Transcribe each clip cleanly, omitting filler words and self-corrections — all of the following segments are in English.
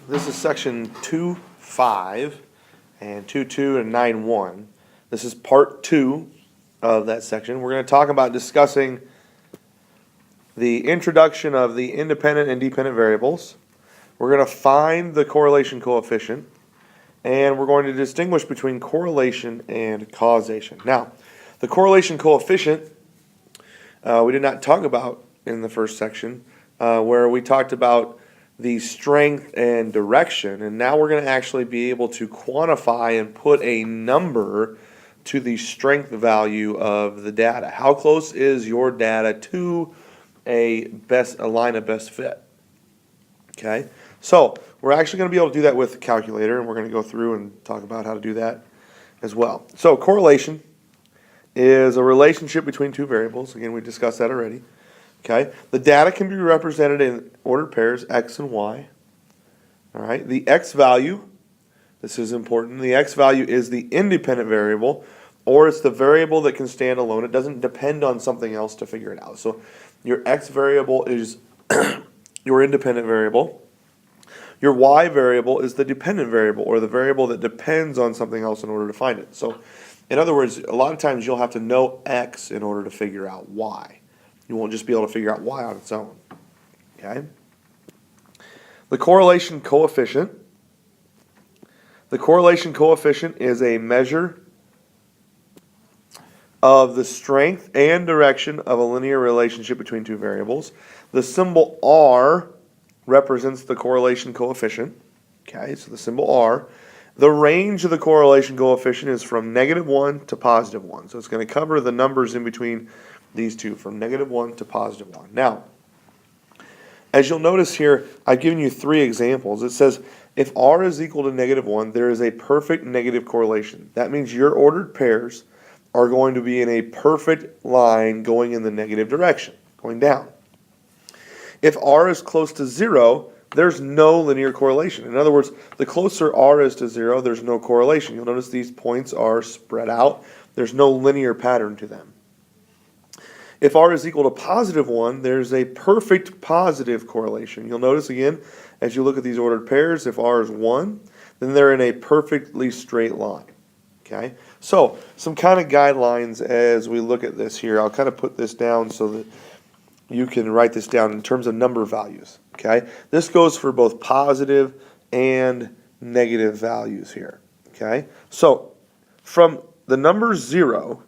This is section 2.5 and 2.2 and 9.1. This is part 2 of that section. We're going to talk about discussing the introduction of the independent and dependent variables. We're going to find the correlation coefficient, and we're going to distinguish between correlation and causation. Now, the correlation coefficient we did not talk about in the first section, where we talked about the strength and direction, and now we're going to actually be able to quantify and put a number to the strength value of the data. How close is your data to a line of best fit? Okay, so we're actually going to be able to do that with the calculator, and we're going to go through and talk about how to do that as well. So correlation is a relationship between two variables. Again, we discussed that already. Okay, the data can be represented in ordered pairs, x and y. All right, the x value, this is important, the x value is the independent variable, or it's the variable that can stand alone. It doesn't depend on something else to figure it out. So your x variable is your independent variable. Your y variable is the dependent variable, or the variable that depends on something else in order to find it. So in other words, a lot of times you'll have to know x in order to figure out y. You won't just be able to figure out y on its own. Okay? The correlation coefficient. The correlation coefficient is a measure of the strength and direction of a linear relationship between two variables. The symbol R represents the correlation coefficient. Okay, so the symbol R. The range of the correlation coefficient is from -1 to +1. So it's going to cover the numbers in between these two, from -1 to +1. Now, as you'll notice here, I've given you 3 examples. It says if R is equal to -1, there is a perfect negative correlation. That means your ordered pairs are going to be in a perfect line going in the negative direction, going down. If R is close to 0, there's no linear correlation. In other words, the closer R is to 0, there's no correlation. You'll notice these points are spread out. There's no linear pattern to them. If R is equal to +1, there's a perfect positive correlation. You'll notice again, as you look at these ordered pairs, if R is 1, then they're in a perfectly straight line. Okay? So, some kind of guidelines as we look at this here. I'll kind of put this down so that you can write this down in terms of number values. Okay? This goes for both positive and negative values here. Okay? So, from the number 0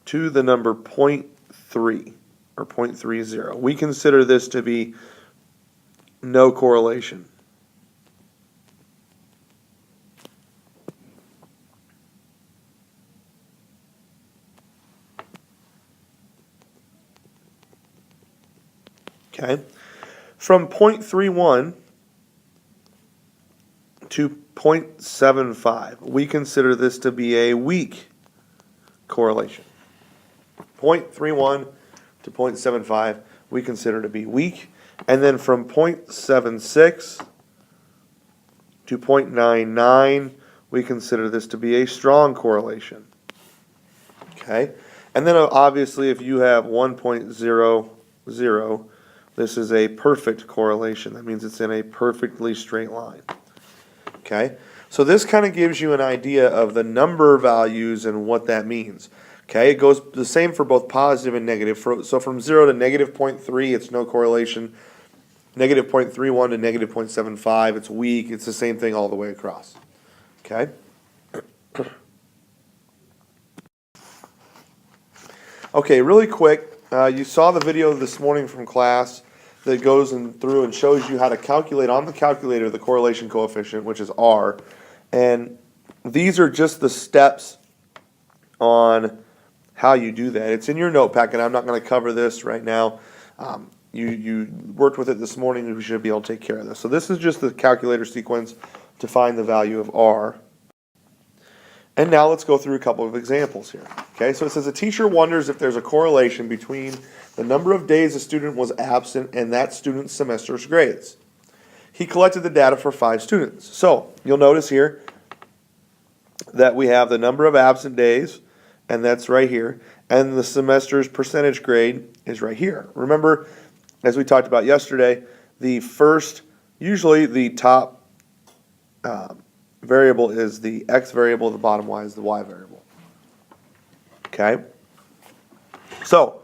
to the number 0.3 or 0.30, we consider this to be no correlation. Okay, from 0.31 to 0.75, we consider this to be a weak correlation. 0.31 to 0.75 we consider to be weak, and then from 0.76 to 0.99 we consider this to be a strong correlation. Okay, and then obviously if you have 1.00, this is a perfect correlation. That means it's in a perfectly straight line. Okay, so this kind of gives you an idea of the number values and what that means. Okay, it goes the same for both positive and negative. So from 0 to -0.3, it's no correlation. -0.31 to -0.75, it's weak. It's the same thing all the way across. Okay. Okay, really quick, you saw the video this morning from class that goes through and shows you how to calculate on the calculator the correlation coefficient, which is R. And these are just the steps on how you do that. It's in your notebook, and I'm not going to cover this right now. You worked with it this morning, and we should be able to take care of this. So this is just the calculator sequence to find the value of R. And now let's go through a couple of examples here. Okay, so it says a teacher wonders if there's a correlation between the number of days a student was absent and that student's semester's grades. He collected the data for 5 students. So you'll notice here that we have the number of absent days, and that's right here, and the semester's percentage grade is right here. Remember, as we talked about yesterday, the first Usually the top variable is the x variable, the bottom y is the y variable. Okay? So,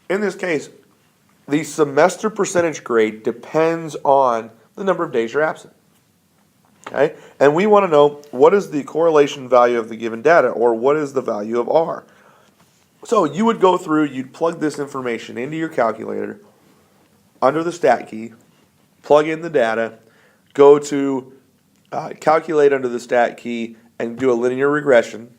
in this case, the semester percentage grade depends on the number of days you're absent. Okay? And we want to know what is the correlation value of the given data, or what is the value of R. So you would go through, you'd plug this information into your calculator, under the stat key, plug in the data, go to calculate under the stat key, and do a linear regression.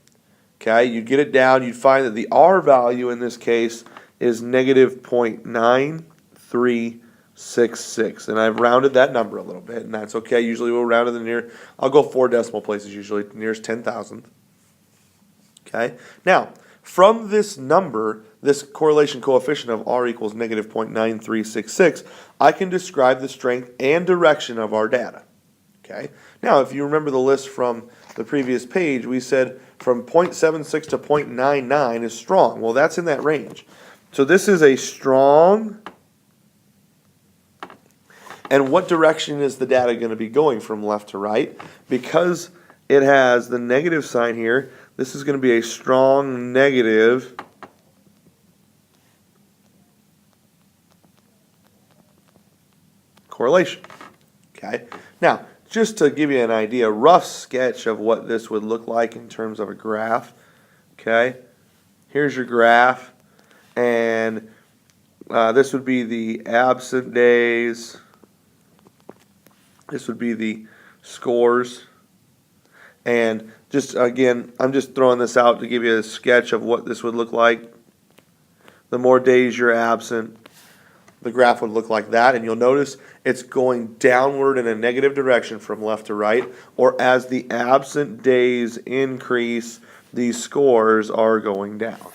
Okay, you'd get it down, you'd find that the R value in this case is negative 0.9366. And I've rounded that number a little bit, and that's okay. Usually we'll round it to near, I'll go 4 decimal places usually, nearest 10,000th. Okay, now, from this number, this correlation coefficient of R equals negative 0.9366, I can describe the strength and direction of our data. Okay, now if you remember the list from the previous page, we said from 0.76 to 0.99 is strong. Well, that's in that range. So this is a strong, and what direction is the data going to be going, from left to right? Because it has the negative sign here, this is going to be a strong negative correlation. Okay, now just to give you an idea, a rough sketch of what this would look like in terms of a graph. Okay, here's your graph, and this would be the absent days. This would be the scores. And just again, I'm just throwing this out to give you a sketch of what this would look like. The more days you're absent, the graph would look like that, and you'll notice it's going downward in a negative direction from left to right, or as the absent days increase, these scores are going down.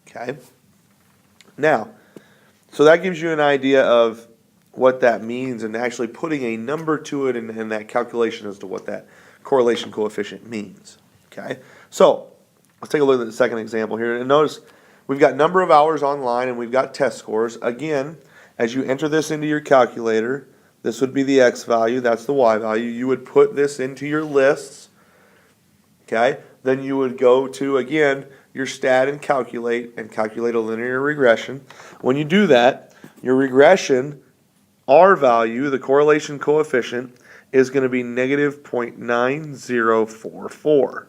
Okay? Now, so that gives you an idea of what that means, and actually putting a number to it in that calculation as to what that correlation coefficient means. Okay? So, let's take a look at the second example here, and notice we've got number of hours online and we've got test scores. Again, as you enter this into your calculator, this would be the X value, that's the Y value. You would put this into your lists. Okay? Then you would go to, again, your stat and calculate a linear regression. When you do that, your regression, R value, the correlation coefficient, is going to be negative 0.9044.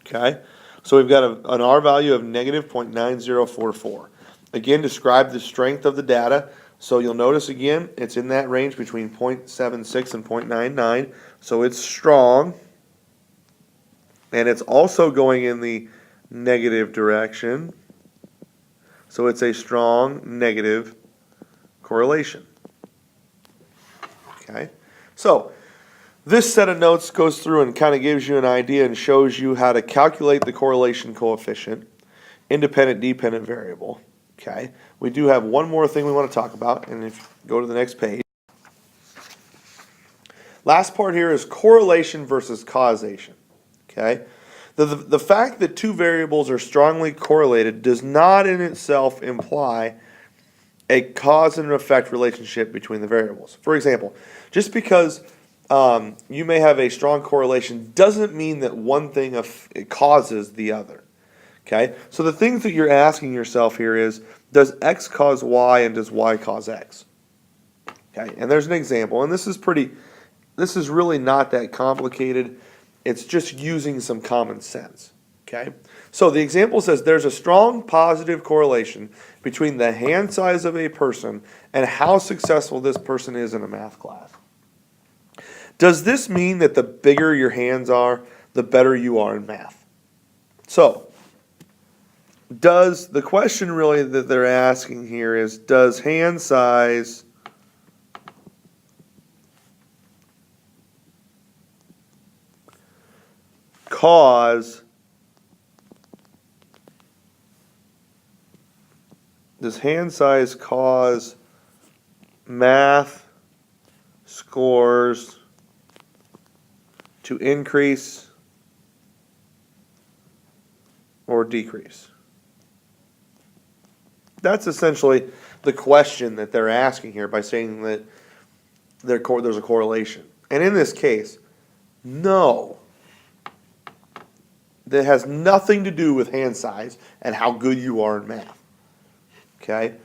Okay? So we've got an R value of negative 0.9044. Again, describe the strength of the data. So you'll notice again, it's in that range between 0.76 and 0.99. So it's strong. And it's also going in the negative direction. So it's a strong negative correlation. Okay? So this set of notes goes through and kind of gives you an idea and shows you how to calculate the correlation coefficient, independent, dependent variable. Okay? We do have one more thing we want to talk about, and if you go to the next page. Last part here is correlation versus causation. Okay? The fact that two variables are strongly correlated does not in itself imply a cause and effect relationship between the variables. For example, just because you may have a strong correlation doesn't mean that one thing causes the other. Okay? So the things that you're asking yourself here is, does X cause Y and does Y cause X? Okay? And there's an example, and this is really not that complicated. It's just using some common sense. Okay? So the example says there's a strong positive correlation between the hand size of a person and how successful this person is in a math class. Does this mean that the bigger your hands are, the better you are in math? So, the question really that they're asking here is, does hand size cause math scores to increase or decrease? That's essentially the question that they're asking here by saying that there's a correlation. And in this case, no. That has nothing to do with hand size and how good you are in math. Okay?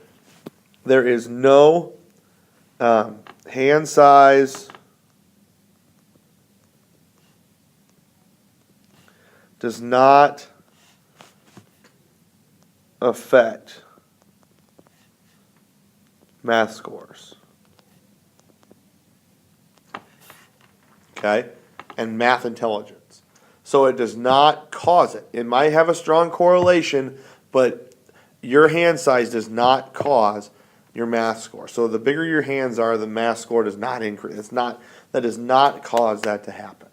There is no hand size does not affect math scores. Okay? And math intelligence. So it does not cause it. It might have a strong correlation, but your hand size does not cause your math score. So the bigger your hands are, the math score does not increase. That does not cause that to happen.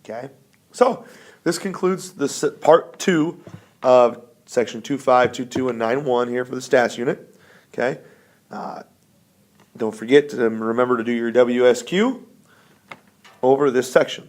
Okay? So this concludes the part 2 of section 2.5, 2.2, and 9.1 here for the stats unit. Okay? Don't forget to remember to do your WSQ over this section.